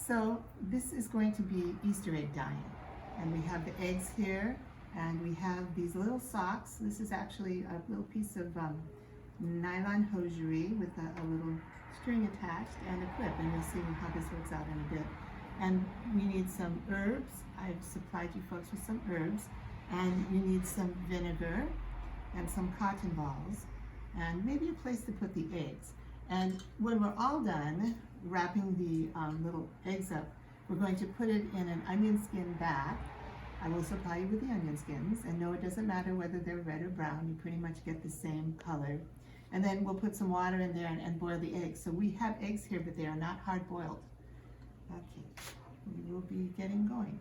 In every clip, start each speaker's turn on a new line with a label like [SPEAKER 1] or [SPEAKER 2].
[SPEAKER 1] So this is going to be Easter egg dyeing. And we have the eggs here, and we have these little socks. This is actually a little piece of nylon hosiery with a little string attached and a clip, and you'll see how this works out in a bit. And we need some herbs. I've supplied you folks with some herbs. And you need some vinegar and some cotton balls, and maybe a place to put the eggs. And when we're all done wrapping the little eggs up, we're going to put it in an onion skin bag. I will supply you with the onion skins, and no, it doesn't matter whether they're red or brown, you pretty much get the same color. And then we'll put some water in there and boil the eggs. So we have eggs here, but they are not hard boiled. Okay, we will be getting going.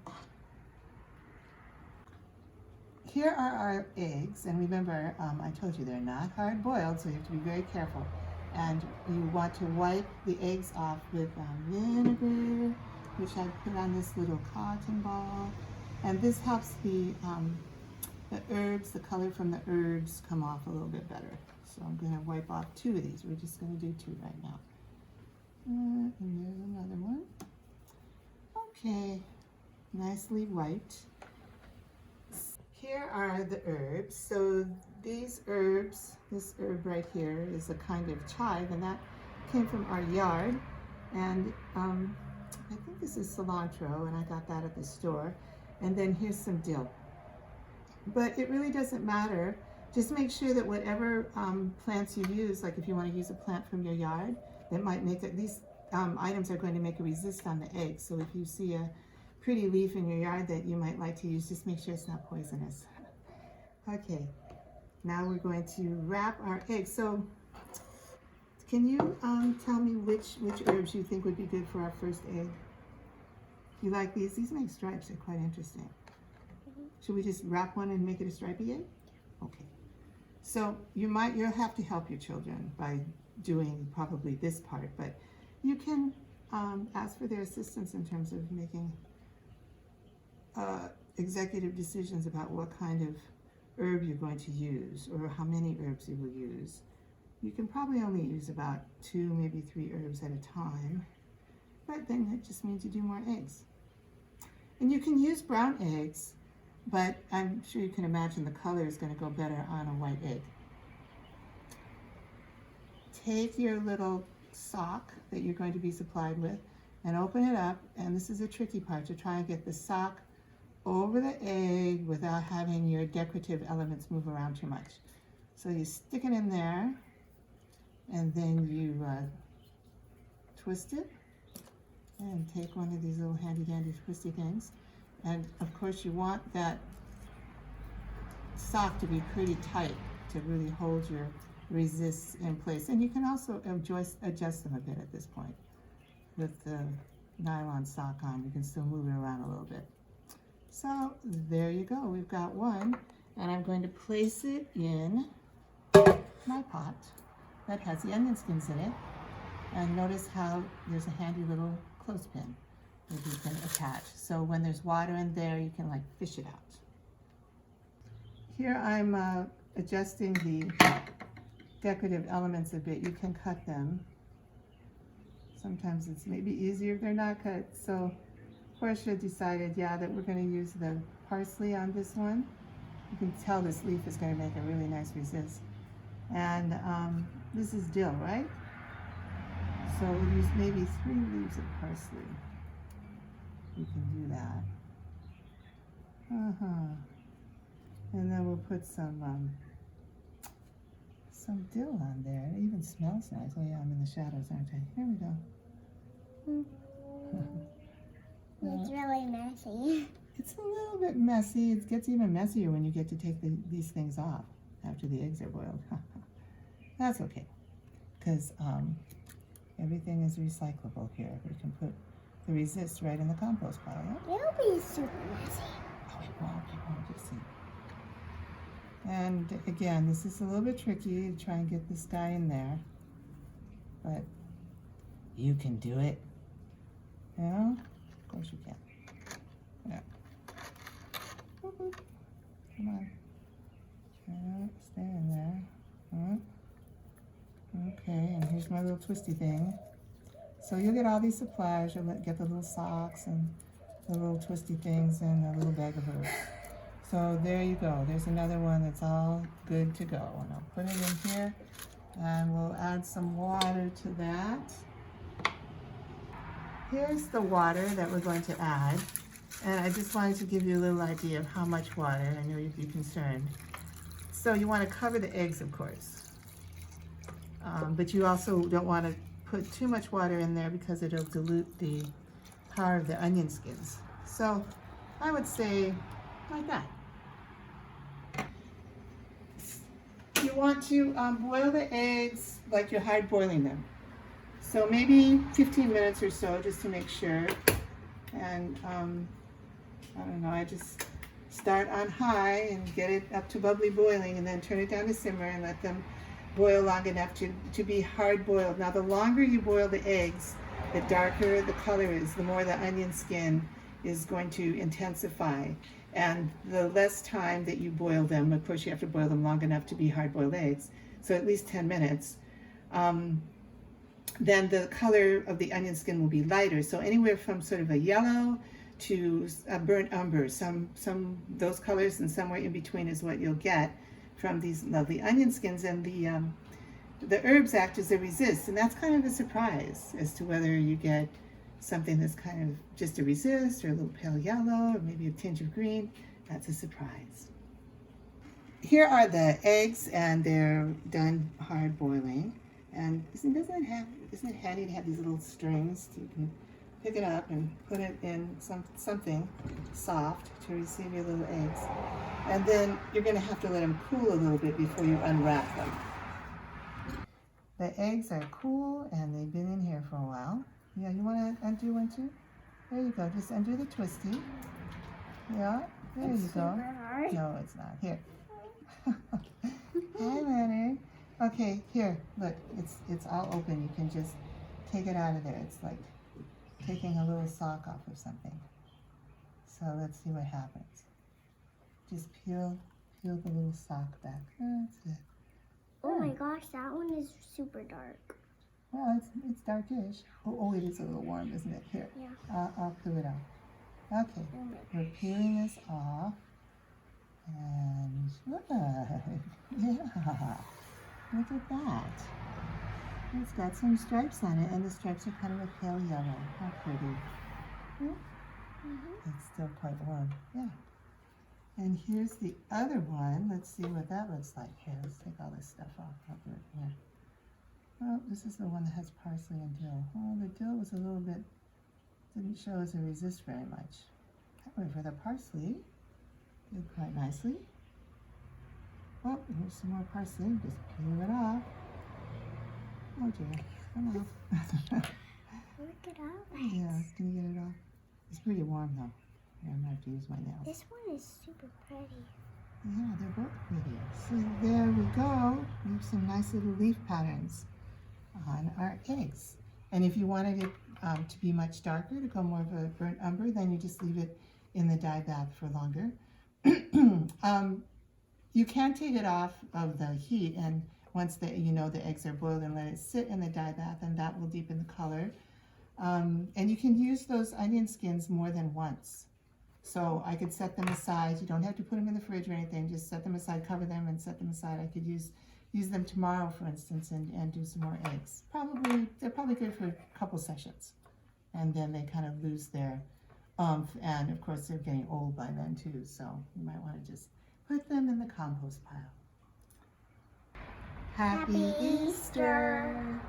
[SPEAKER 1] Here are our eggs, and remember, I told you they're not hard boiled, so you have to be very careful. And you want to wipe the eggs off with vinegar, which I put on this little cotton ball. And this helps the herbs, the color from the herbs come off a little bit better. So I'm going to wipe off 2 of these. We're just going to do 2 right now. And there's another one. Okay, nicely wiped. Here are the herbs. So these herbs, this herb right here is a kind of chive, and that came from our yard. And I think this is cilantro, and I got that at the store. And then here's some dill. But it really doesn't matter. Just make sure that whatever plants you use, like if you want to use a plant from your yard, that might make it, these items are going to make a resist on the eggs. So if you see a pretty leaf in your yard that you might like to use, just make sure it's not poisonous. Okay, now we're going to wrap our eggs. So can you tell me which herbs you think would be good for our first egg? You like these? These make stripes. They're quite interesting. Should we just wrap one and make it a stripy egg? Okay. So you'll have to help your children by doing probably this part, but you can ask for their assistance in terms of making executive decisions about what kind of herb you're going to use or how many herbs you will use. You can probably only use about 2, maybe 3 herbs at a time, but then it just means you do more eggs. And you can use brown eggs, but I'm sure you can imagine the color is going to go better on a white egg. Take your little sock that you're going to be supplied with and open it up, and this is a tricky part, to try and get the sock over the egg without having your decorative elements move around too much. So you stick it in there, and then you twist it, and take one of these little handy dandy twisty things. And of course you want that sock to be pretty tight to really hold your resists in place. And you can also adjust them a bit at this point. With the nylon sock on, you can still move it around a little bit. So there you go, we've got one, and I'm going to place it in my pot that has the onion skins in it. And notice how there's a handy little clothespin that you can attach. So when there's water in there, you can like fish it out. Here I'm adjusting the decorative elements a bit. You can cut them. Sometimes it's maybe easier if they're not cut. So Portia decided, yeah, that we're going to use the parsley on this one. You can tell this leaf is going to make a really nice resist. And this is dill, right? So we'll use maybe 3 leaves of parsley. You can do that. And then we'll put some dill on there. It even smells nice. Oh yeah, I'm in the shadows, aren't I? Here we go.
[SPEAKER 2] It's really messy.
[SPEAKER 1] It's a little bit messy. It gets even messier when you get to take these things off after the eggs are boiled. That's okay, because everything is recyclable here. We can put the resist right in the compost pile. Yeah?
[SPEAKER 2] It'll be super messy.
[SPEAKER 1] Oh, it won't, you see. And again, this is a little bit tricky to try and get this guy in there, but you can do it. You know? Of course you can. Yeah. Come on. Yeah, stay in there. Okay, and here's my little twisty thing. So you'll get all these supplies. You'll get the little socks and the little twisty things and a little bag of herbs. So there you go. There's another one that's all good to go. And I'll put it in here and we'll add some water to that. Here's the water that we're going to add. And I just wanted to give you a little idea of how much water. I know you'd be concerned. So you want to cover the eggs, of course. But you also don't want to put too much water in there because it'll dilute the power of the onion skins. So I would say like that. You want to boil the eggs like you're hard boiling them. So maybe 15 minutes or so just to make sure. And I don't know, I just start on high and get it up to bubbly boiling and then turn it down to simmer and let them boil long enough to be hard boiled. Now the longer you boil the eggs, the darker the color is, the more the onion skin is going to intensify. And the less time that you boil them, of course you have to boil them long enough to be hard boiled eggs, so at least 10 minutes, then the color of the onion skin will be lighter. So anywhere from sort of a yellow to a burnt umber, those colors, and somewhere in between is what you'll get from these lovely onion skins. And the herbs act as a resist, and that's kind of a surprise as to whether you get something that's kind of just a resist or a little pale yellow or maybe a tinge of green. That's a surprise. Here are the eggs, and they're done hard boiling. And isn't it handy to have these little strings so you can pick it up and put it in something soft to receive your little eggs. And then you're going to have to let them cool a little bit before you unwrap them. The eggs are cool and they've been in here for a while. Yeah, you want to undo one too? There you go. Just undo the twisty. Yeah, there you go. No, it's not. Here. Hi, Leonard. Okay, here, look, it's all open. You can just take it out of there. It's like taking a little sock off or something. So let's see what happens. Just peel the little sock back. That's it.
[SPEAKER 2] Oh my gosh, that one is super dark.
[SPEAKER 1] Well, it's darkish. Oh, it is a little warm, isn't it? Here,
[SPEAKER 2] Yeah.
[SPEAKER 1] I'll peel it off. Okay, we're peeling this off. And look, yeah. Look at that. It's got some stripes on it, and the stripes are kind of a pale yellow. How pretty. It's still quite warm. Yeah. And here's the other one. Let's see what that looks like. Here, let's take all this stuff off. I'll do it here. Oh, this is the one that has parsley and dill. Oh, the dill was a little bit, didn't show as a resist very much. However, the parsley did quite nicely. Oh, here's some more parsley. Just peel it off. Oh dear, come off.
[SPEAKER 2] Look it up.
[SPEAKER 1] Yeah, can you get it off? It's pretty warm though. Yeah, I'm gonna have to use my nails.
[SPEAKER 2] This one is super pretty.
[SPEAKER 1] Yeah, they're both pretty. So there we go. We have some nice little leaf patterns on our eggs. And if you wanted it to be much darker, to go more of a burnt umber, then you just leave it in the dye bath for longer. You can take it off of the heat, and once the eggs are boiled, and let it sit in the dye bath, and that will deepen the color. And you can use those onion skins more than once. So I could set them aside. You don't have to put them in the fridge or anything. Just set them aside, cover them, and set them aside. I could use them tomorrow, for instance, and do some more eggs. They're probably good for a couple sessions, and then they kind of lose their and of course they're getting old by then too. So you might want to just put them in the compost pile. Happy Easter!